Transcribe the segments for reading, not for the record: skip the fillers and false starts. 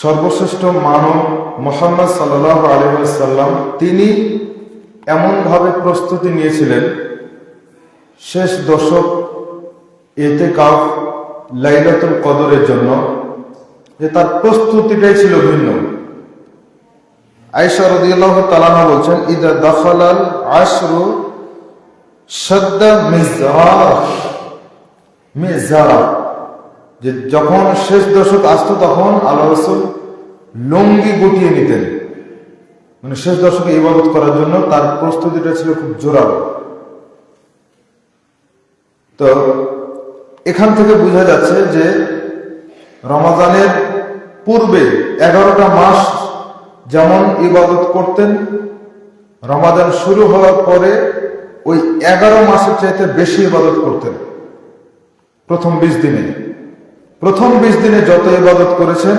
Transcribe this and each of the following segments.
সর্বশ্রেষ্ঠ মানব মুহাম্মদ সাল্লাল্লাহু আলাইহি ওয়াসাল্লাম তিনি এমনভাবে প্রস্তুতি নিয়েছিলেন শেষ দশক ইতিকাফ লাইলাতুল কদরের জন্য, যে তার প্রস্তুতিটাই ছিল ভিন্ন। আয়েশা রাদিয়াল্লাহু তাআলা আনহা বলছেন, ইদা দাখালাল আশরু শাদ্দা মিজারা, যে যখন শেষ দশক আসতো তখন আল্লাহ রাসূল লুঙ্গি গুটিয়ে নিতেন, মানে শেষ দশকে ইবাদত করার জন্য তার প্রস্তুতিটা ছিল খুব জোরালো। তো এখান থেকে বোঝা যাচ্ছে যে রমাদানের পূর্বে 11টা মাস যেমন ইবাদত করতেন, রমাদান শুরু হওয়ার পরে ওই 11 মাসের চাইতে বেশি ইবাদত করতেন। প্রথম 20 দিনে যত ইবাদত করেছেন,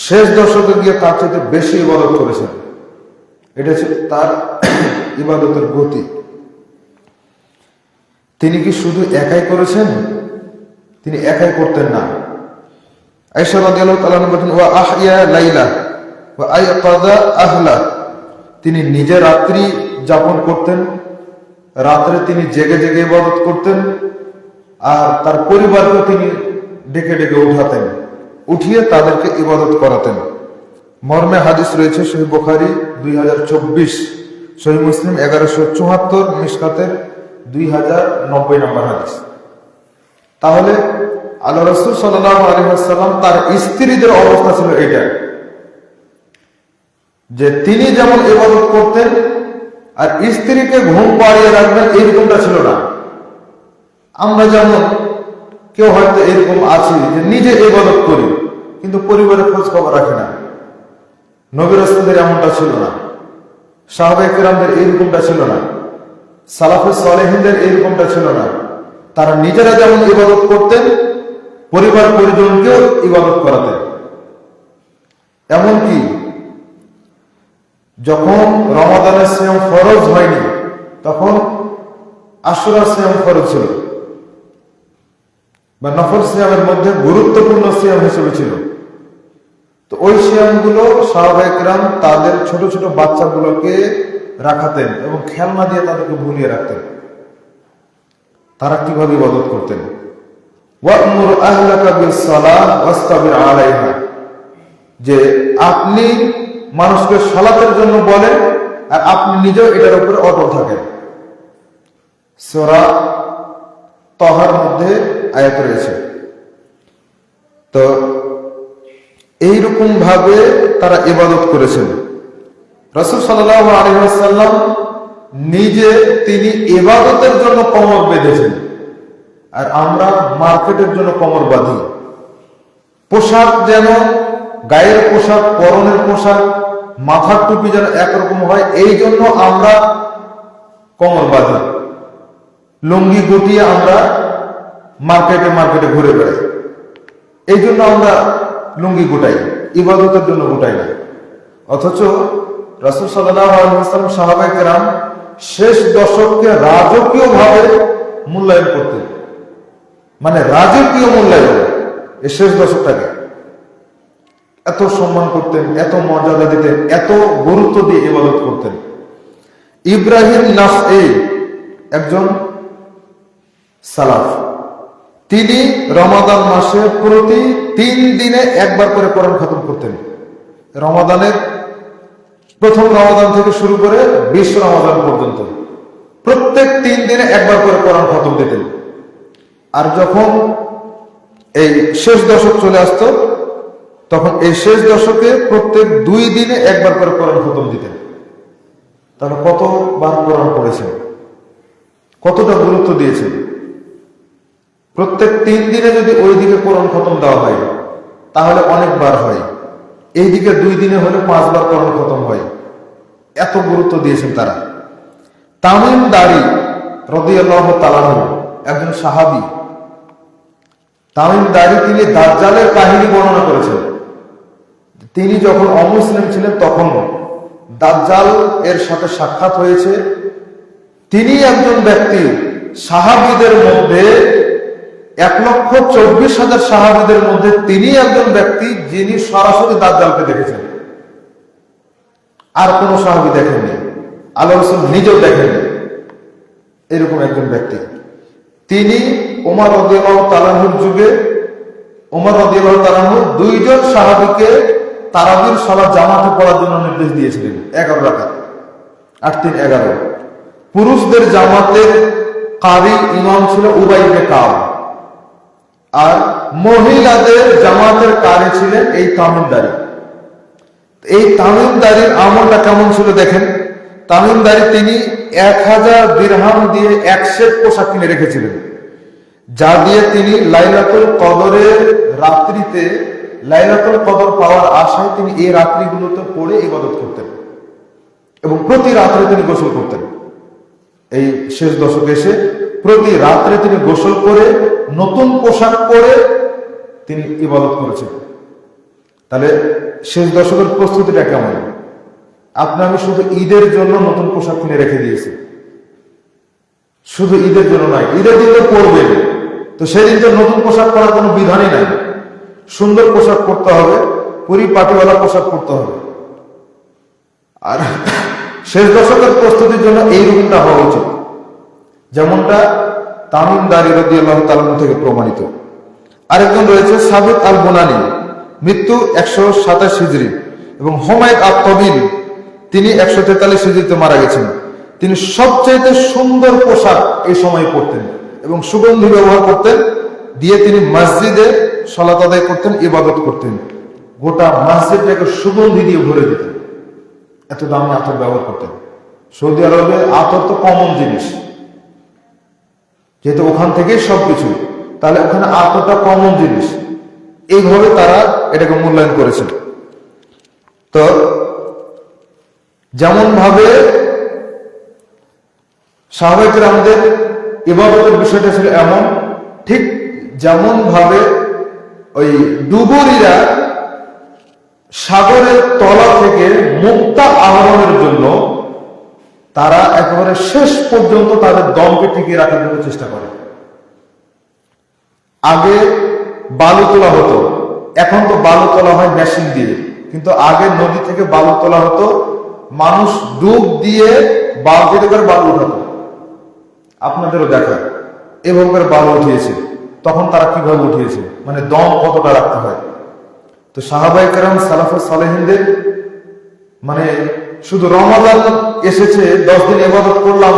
শেষ দশকে গিয়ে তার চাইতে বেশি ইবাদত করেছেন। এটা ছিল তার ইবাদতের গতি। তিনি কি শুধু একাই করেছেন? তিনি একাই করতেন না। আয়েশা রাদিয়াল্লাহু তাআলা বলেন, ওয়া আহইয়া লাইলা ওয়া আয়কাযা আহলা, তিনি নিজে রাত্রি যাপন করতেন, রাত্রে তিনি জেগে জেগে ইবাদত করতেন, আর তার পরিবারকে তিনি ডেকে ডেকে উঠাতেন, উঠিয়ে তাদেরকে ইবাদত করাতেন। মর্মে হাদিস রয়েছে সহিহ বুখারী 2024, সহিহ মুসলিম 1174, মিশকাতের 2090 নম্বর হাদিস। তাহলে আল্লাহ রাসূল সাল্লাল্লাহু আলাইহি ওয়াসাল্লাম তার স্ত্রীদের অবস্থা ছিল এটা, যে তিনি যেমন ইবাদত করতেন আর স্ত্রীকে ঘুম পাড়িয়ে রাখবেন এইরকমটা ছিল না। আমরা যেমন কেউ হয়তো এরকম আছি যে নিজে ইবাদত করি কিন্তু পরিবারের খোঁজ খবর রাখে না। নবী রাসূলদের এমনটা ছিল না, সাহাবায়ে কেরামদের এরকমটা ছিল না, সালাফে সালেহিনদের এরকমটা ছিল না। তারা নিজেরা যেমন ইবাদত করতেন, পরিবার পরিজনকেও ইবাদত করাতেন। এমনকি যখন রমাদানের সিয়াম ফরজ হয়নি তখন আশুরার সিয়াম ফরজ ছিল, বা নফল সিয়ামের মধ্যে গুরুত্বপূর্ণ সিয়াম হিসেবে ছিল। তো ওই সিয়ামগুলো সাহাবায়ে কেরাম তাদের ছোট ছোট বাচ্চাগুলোকে রাখাতেন এবং খেলনা দিয়ে তাদেরকে ভুলিয়ে রাখতেন। তারা কিভাবে ইবাদত করতেন? ওয়া'মুর আহলাকা বিস-সালাহ ওয়াসতাবির আলাইহা, যে আপনি মানুষকে সালাতের জন্য বলেন আর আপনি নিজেও এটার উপরে অটল থাকেন। সূরা তাহার মধ্যে আয়াত রয়েছে। তো এইরকম ভাবে তারা ইবাদত করেছেন। রাসূল সাল্লাল্লাহু আলাইহি ওয়াসাল্লাম নিজে তিনি ইবাদতের জন্য কোমর বেঁধেছেন, আর আমরা মার্কেটের জন্য কোমর বাঁধি। পোশাক যেন, গায়ের পোশাক, পরনের পোশাক, মাথার টুপি যেন একরকম হয়, এই জন্য আমরা কোমর বাঁধি, লুঙ্গি গুটিয়ে আমরা মার্কেটে ঘুরে বেড়াই। এই জন্য আমরা লুঙ্গি গুটাই, ইবাদতের জন্য গুটাই না। অথচ রাসূল সাল্লাল্লাহু আলাইহি ওয়াসাল্লাম সাহাবায়ে কেরাম শেষ দশককে রাজকীয় ভাবে মূল্যায়ন করতেন, মানে রাজকীয় মূল্যায়ন। এই শেষ দশকটাকে এত সম্মান করতেন, এত মর্যাদা দিতেন, এত গুরুত্ব দিয়ে ইবাদত করতেন। ইব্রাহিম নাখঈ একজন সালাফ, তিনি রমাদান মাসে প্রতি 3 দিনে একবার করে কোরআন খতম করতেন। রমাদানের প্রথম রমাদান থেকে শুরু করে 20 রমাদান পর্যন্ত প্রত্যেক 3 দিনে একবার করে কোরআন খতম দিতেন। আর যখন এই শেষ দশক চলে আসতো তখন এই শেষ দশকে প্রত্যেক 2 দিনে একবার করে কোরআন খতম দিতেন। তাহলে কতবার কোরআন পড়েছেন, কতটা গুরুত্ব দিয়েছেন। প্রত্যেক 3 দিনে যদি ওই দিকে কোরআন খতম দেওয়া হয় তাহলে অনেকবার হয়, এই দিকে 2 দিনে হলে 5 বার কোরআন খতম হয়। এত গুরুত্ব দিয়েছেন তারা। তামিম দারি রাদিয়াল্লাহু তাআলা একজন সাহাবী, তামিম দারি তিনি দাজ্জালের কাহিনী বর্ণনা করেছেন। তিনি যখন অমুসলিম ছিলেন তখন দাজ্জাল এর সাথে সাক্ষাৎ হয়েছে। তিনি একজন ব্যক্তি সাহাবীদের মধ্যে 1,24,000 সাহাবীদের মধ্যে তিনি একজন ব্যক্তি যিনি সরাসরি দাজ্জালকে দেখেছেন। আর কোন সাহাবী দেখেননি, আল্লাহ রাসূল নিজেও দেখেননি। এরকম একজন ব্যক্তি তিনি ওমর রাদিয়াল্লাহু তাআলা আনহুর যুগে ওমর রাদিয়াল্লাহু তাআলা আনহু 2 জন সাহাবীকে তারাবির সালাত জামাতে পড়ার জন্য নির্দেশ দিয়েছিলেন। 11 রাকাত, 8-3-11। পুরুষদের জামাতের কারি ইমাম ছিল উবাই ইবনে কাব, আর মহিলাদের জামাতের কারি ছিলেন এই তামিমদারি। এই তামিমদারির আমলটা কেমন ছিল দেখেন। তামিমদারি তিনি 1000 দিরহাম দিয়ে 1 সেট পোশাক কিনে রেখেছিলেন, যা দিয়ে তিনি লাইলাতুল কদরের রাত্রিতে লাইলাতুল কদর পাওয়ার আশায় তিনি এই রাত্রিগুলোতে পড়ে ইবাদত করতেন এবং প্রতি রাত্রে তিনি গোসল করতেন। এই শেষ দশকে এসে প্রতি রাত্রে তিনি গোসল করে নতুন পোশাক পরে তিনি ইবাদত করেছেন। তাহলে শেষ দশকের প্রস্তুতিটা কেমন? আপনি আমি শুধু ঈদের জন্য নতুন পোশাক কিনে রেখে দিয়েছি, শুধু ঈদের জন্য নয়, ঈদের দিন তো পরবেন, তো সেদিন তো নতুন পোশাক পরার কোনো বিধানই নাই। সুন্দর পোশাক পরতে হবে, পরিপাটিওয়ালা পোশাক পরতে হবে। আর শেষ দশকের প্রস্তুতির জন্য এই রূপটা হওয়া উচিত, যেমনটা তামিমদারি রাদিয়াল্লাহু তাআলা থেকে প্রমাণিত। আরেকজন রয়েছে সাবিত আল বুনানি, মৃত্যু 127 হিজরি, এবং হুমায়দ আত-তাবিল তিনি 143 হিজরিতে মারা গেছেন। তিনি সবচেয়ে সুন্দর পোশাক এই সময় পরতেন এবং সুগন্ধি ব্যবহার করতেন, দিয়ে তিনি মসজিদে সালাত আদায় করতেন, ইবাদত করতেন। গোটা মসজিদটাকে সুগন্ধি দিয়ে ভরে দিতেন, এত দামি আতর ব্যবহার করতেন। সৌদি আরবে আতর তো কমন জিনিস, যেহেতু ওখান থেকেই সবকিছু, তাহলে ওখানে আতরটা কমন জিনিস, এইভাবে তারা এটাকে মূল্যায়ন করেছেন। তো যেমন ভাবে সাহাবায়ে কেরামদের ইবাদতের বিষয়টা ছিল এমন, ঠিক যেমন ভাবে ওই ডুবুরিরা সাগরের তলা থেকে মুক্তা আহরণের জন্য তারা একেবারে শেষ পর্যন্ত তাদের দমকে টিকিয়ে রাখার জন্য চেষ্টা করে। আগে বালু তোলা হতো, এখন তো বালু তোলা হয় মেশিন দিয়ে, কিন্তু আগে নদী থেকে বালু তোলা হতো, মানুষ ডুব দিয়ে বালতিতে করে বালু উঠাতো। আপনাদেরও দেখা এভাবে করে বালু উঠিয়েছে, তখন তারা কিভাবে উঠিয়েছে, মানে দম কতটা রাখতে হয়। তো সাহাবায়ে কেরাম সালাফে সালেহিনদের মানে শুধু রমাদান এসেছে 10 দিন ইবাদত করলাম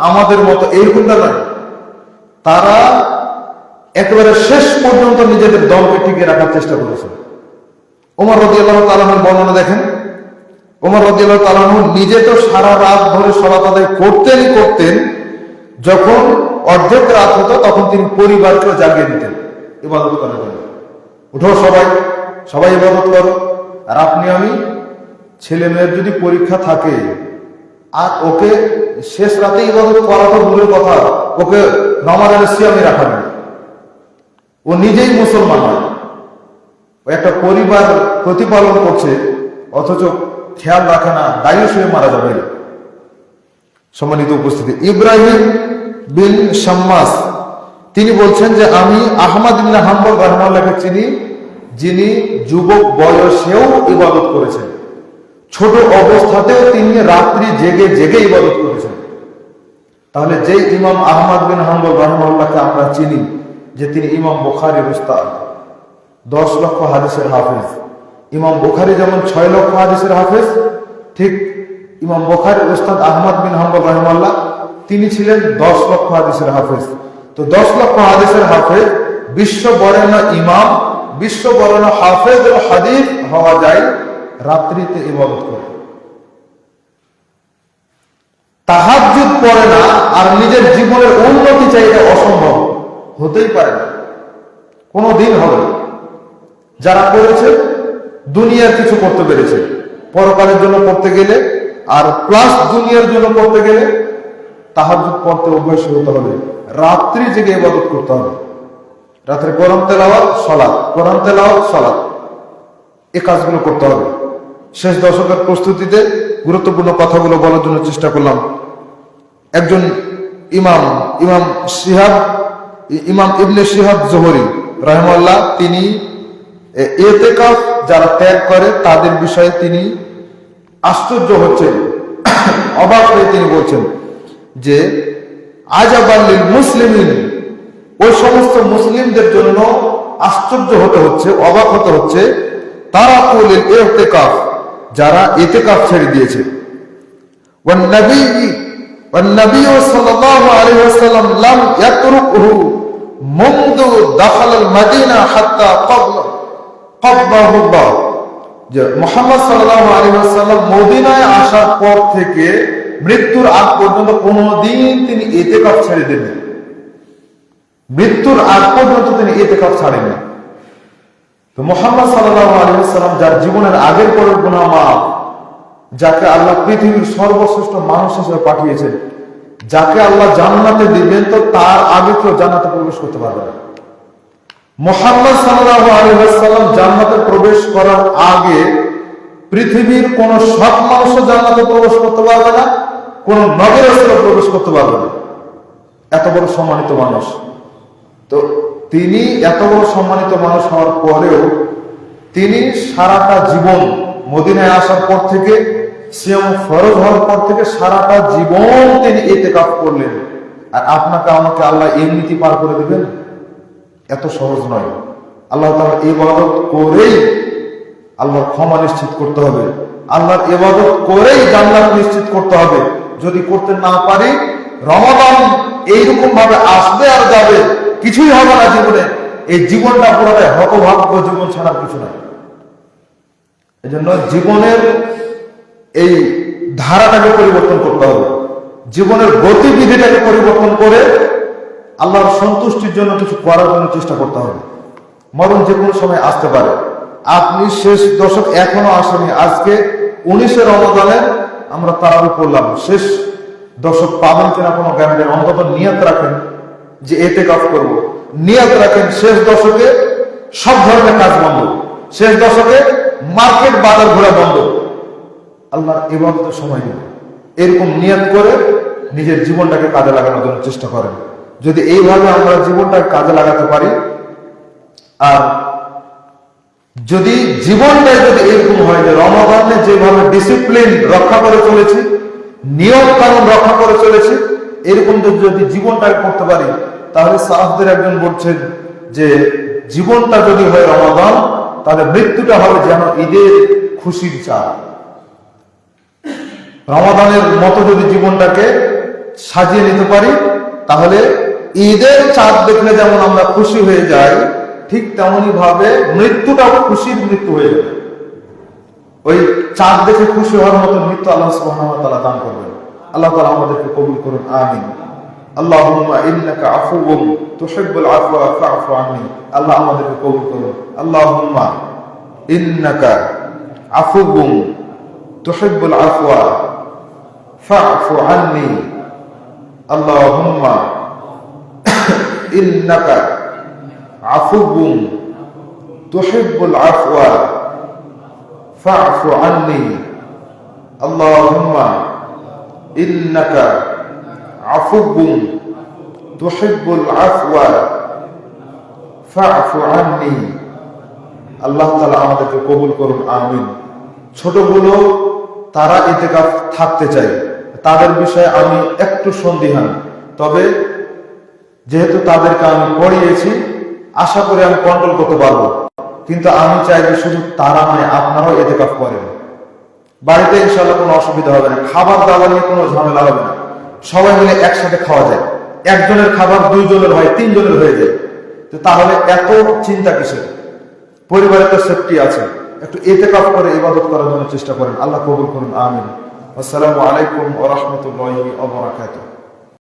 আমাদের মতো এইরকমটা নয়, তারা একেবারে শেষ পর্যন্ত নিজেদের দমকে টিকে রাখার চেষ্টা করেছে। ওমর রাদিয়াল্লাহু তাআলা আনহুর বর্ণনা দেখেন। ওমর রাদিয়াল্লাহু তাআলা আনহু নিজে তো সারা রাত ধরে সালাত আদায় করতেন, যখন অর্ধেক রাত হতো তখন তিনি পরিবারকে জাগিয়ে দিতেন ইবাদত করার জন্য। উঠো সবাই ইবাদত করো। আর আপনি আমি ছেলে মেয়ের যদি পরীক্ষা থাকে আর ওকে শেষ রাতে ইবাদত করা তো দূরের কথা, ওকে রমাদানের সিয়ামে রাখা নেই, ও নিজেই মুসলমান নয়, ও একটা পরিবার প্রতিপালন করছে অথচ খেয়াল রাখে না, দায়ী শুয়ে মারা যাবে। সম্মানিত উপস্থিতি, ইব্রাহিম বিন শাম্মাস তিনি বলছেন যে আমি আহমদ ইবনে হাম্বল রাহিমাহুল্লাহকে চিনি, যিনি যুবক বয়সেও ইবাদত করেছেন, ছোট অবস্থাতেও তিনি রাত্রি জেগে জেগে ইবাদত করেছেন। তাহলে যে ইমাম আহমদ বিন হাম্বল রাহিমাহুল্লাহকে আমরা চিনি যে তিনি ইমাম বুখারীর উস্তাদ, 10 লক্ষ হাদিসের হাফেজ। ইমাম বুখারী যেমন 6 লক্ষ হাদিসের হাফেজ, ঠিক ইমাম বুখারীর উস্তাদ আহমদ বিন হাম্বল রাহিমাহুল্লাহ তিনি ছিলেন 10 লক্ষ হাদিসের হাফেজ। তো 10 লক্ষ হাদিসের হাফেজ, বিশ্ব বরেণ্য ইমাম, বিশ্ব বরেণ্য হাফেজ ও হাদিস হওয়া যায় রাত্রিতে ইবাদত করে। তাহাজ্জুদ পড়ে না আর নিজের জীবনের উন্নতি চাইতে অসম্ভব, হতেই পারে না, কোনো দিন হবে না। যারা করেছে দুনিয়ার কিছু করতে পেরেছে, পরকালের জন্য করতে গেলে আর প্লাস দুনিয়ার জন্য করতে গেলে তাহাজ্জুদ পড়তে অভ্যাস হতে হবে, রাত্রি জেগে ইবাদত করতে হবে। রাত্রে কোরআন তেলাওয়াত সালাত, কোরআন তেলাওয়াত সালাত, এই কাজগুলো করতে হবে। শেষ দশকের প্রস্তুতিতে গুরুত্বপূর্ণ কথাগুলো বলার জন্য চেষ্টা করলাম। একজন ইমাম শিহাব ইমাম ইবনে শিহাব জোহরি রাহিমাহুল্লাহ তিনি ইতিকাফ যারা ত্যাগ করে তাদের বিষয়ে তিনি আশ্চর্য হচ্ছেন, অবাক হয়ে তিনি বলছেন যে আজাবাল লিল মুসলিমিন, ওই সমস্ত মুসলিমদের জন্য আশ্চর্য হতে হচ্ছে, অবাক হতে হচ্ছে, তারা কুলিল ইতিকাফ, যারা ইতিকাফ ছেড়ে দিয়েছে। ওয়ান নবী সাল্লাল্লাহু আলাইহি ওয়াসাল্লাম লাম ইয়াতরুকহু মুনযু দাখালাল মাদিনা হাত্তা ক্বাববাহু আল্লাহ, যে মুহাম্মদ সাল্লাল্লাহু আলাইহি ওয়াসাল্লাম মদিনায় আসার পর থেকে মৃত্যুর আগ পর্যন্ত কোনদিন তিনি ইতিকাফ ছেড়ে দেননি। মৃত্যুর আগ পর্যন্ত তিনি ইতিকাফ ছাড়েননি। তো মুহাম্মদ সাল্লাল্লাহু আলাইহি ওয়াসাল্লাম যার জীবনের আগের পরের গুনাহ মাফ, যাকে আল্লাহ পৃথিবীর সর্বশ্রেষ্ঠ মানুষ হিসেবে পাঠিয়েছেন, যাকে আল্লাহ জান্নাতে দিবেন, তো তার আগে কেউ জান্নাতে প্রবেশ করতে পারবে না। মুহাম্মদ সাল্লাল্লাহু আলাইহি ওয়াসাল্লাম জান্নাতে প্রবেশ করার আগে পৃথিবীর কোন সৎ মানুষও জান্নাতে প্রবেশ করতে পারবে না, কোন নবী রাসূলও প্রবেশ করতে পারবে না। এত বড় সম্মানিত মানুষ। তো তিনি এত বড় সম্মানিত মানুষ হওয়ার পরেও তিনি সারাটা জীবন মদিনায় আসার পর থেকে, সিয়াম ফরজ হওয়ার পর থেকে সারাটা জীবন তিনি ইতিকাফ করলেন। আর আপনাকে আমাকে আল্লাহ এমনিতে পার করে দিবেন, এত সহজ নয়। আল্লাহ তাআলা ইবাদত করেই আল্লাহর ক্ষমা নিশ্চিত করতে হবে, আল্লাহর ইবাদত করেই জান্নাত নিশ্চিত করতে হবে। যদি করতে না পারি, রমাদান এইরকম ভাবে আসবে আর যাবে, কিছুই হবে না জীবনে। এই জীবনটা পুরোটাই হতভাগ্য জীবন ছাড়া কিছু নয়। এই জন্য জীবনের এই ধারাটাকে পরিবর্তন করতে হবে, জীবনের গতিবিধিটাকে পরিবর্তন করে আল্লাহর সন্তুষ্টির জন্য কিছু করার জন্য চেষ্টা করতে হবে। মরণ যে কোনো সময় আসতে পারে। আপনি শেষ দশক এখনো আসেনি, আজকে 19 রমাদানে আমরা তারাবি পড়লাম, শেষ দশক পাবেন কিনা কোনো গ্যারান্টি। অন্তত নিয়ত রাখেন যে ইতিকাফ করব, নিয়ত রাখেন শেষ দশকে সব ধরনের কাজ বন্ধ, শেষ দশকে মার্কেট বাজার ঘোরা বন্ধ, আল্লাহর ইবাদতের সময় নেই। এরকম নিয়ত করে নিজের জীবনটাকে কাজে লাগানোর জন্য চেষ্টা করেন। যদি এইভাবে আমরা জীবনটাকে কাজে লাগাতে পারি, আর যদি জীবনটাই যদি এরকম হয় যে রমাদানে যেভাবে ডিসিপ্লিন রক্ষা করে চলেছি, নিয়ম কানুন রক্ষা করে চলেছি, এরকম যদি জীবনটাকে করতে পারি, তাহলে সাহাবদের একজন বলছেন যে জীবনটা যদি হয় রমাদান, তাহলে মৃত্যুটা হবে যেন ঈদের খুশির চাঁদ। রমাদানের মতো যদি জীবনটাকে সাজিয়ে নিতে পারি, তাহলে ঈদের চাঁদ দেখলে যেমন আমরা খুশি হয়ে যাই, ঠিক তেমনি ভাবে মৃত্যুটাও খুশির মৃত্যু হয়ে যাবে। ওই চাঁদ দেখে খুশি হওয়ার মতো মৃত্যু আল্লাহ সুবহানাহু ওয়া তাআলা দান করবেন। আল্লাহ তাআলা আমাদেরকে কবুল করুন, আমিন। আল্লাহুম্মা ইন্নাকা আফুউন তুহিব্বুল আফওয়া ফা'ফু আন্নি। আল্লাহ আমাদেরকে কবুল করুন। আল্লাহুম্মা ইন্নাকা আফুউন তুহিব্বুল আফওয়া ফা'ফু আন্নি। আল্লাহুম্মা ইন্নাকা আফুউন তুহিব্বুল আফওয়া ফা'ফু আন্নি। আল্লাহুম্মা ইন্নাকা আফুউন তুহিব্বুল আফওয়া ফা'ফু আন্নি। আল্লাহ তাআলা আমাদেরকে কবুল করুন, আমিন। ছোটগুলো তারা ইতিকাফ থাকতে চায়, তাদের বিষয়ে আমি একটু সন্দিহান, তবে যেহেতু তাদেরকে আমি পড়িয়েছি, আশা করি আমি কন্ট্রোল করতে পারবো। কিন্তু আমি চাই যে শুধু তারা নয়, আপনারাও ইতিকাফ করেন। বাড়িতে ইনশাআল্লাহ কোনো অসুবিধা হবে না, খাবার দাবার নিয়ে কোনো ঝামেলা হবে না, সবাই মিলে একসাথে খাওয়া যায়। একজনের খাবার 2 জনের হয়, 3 জনের হয়ে যায়। তো তাহলে এত চিন্তা কিসের? পরিবারে তো সেফটি আছে। একটু ইতিকাফ করে ইবাদত করার জন্য চেষ্টা করেন। আল্লাহ কবুল করুন, আমিন। আসসালামু আলাইকুম ওয়া রাহমাতুল্লাহি ওয়া বারাকাতুহু।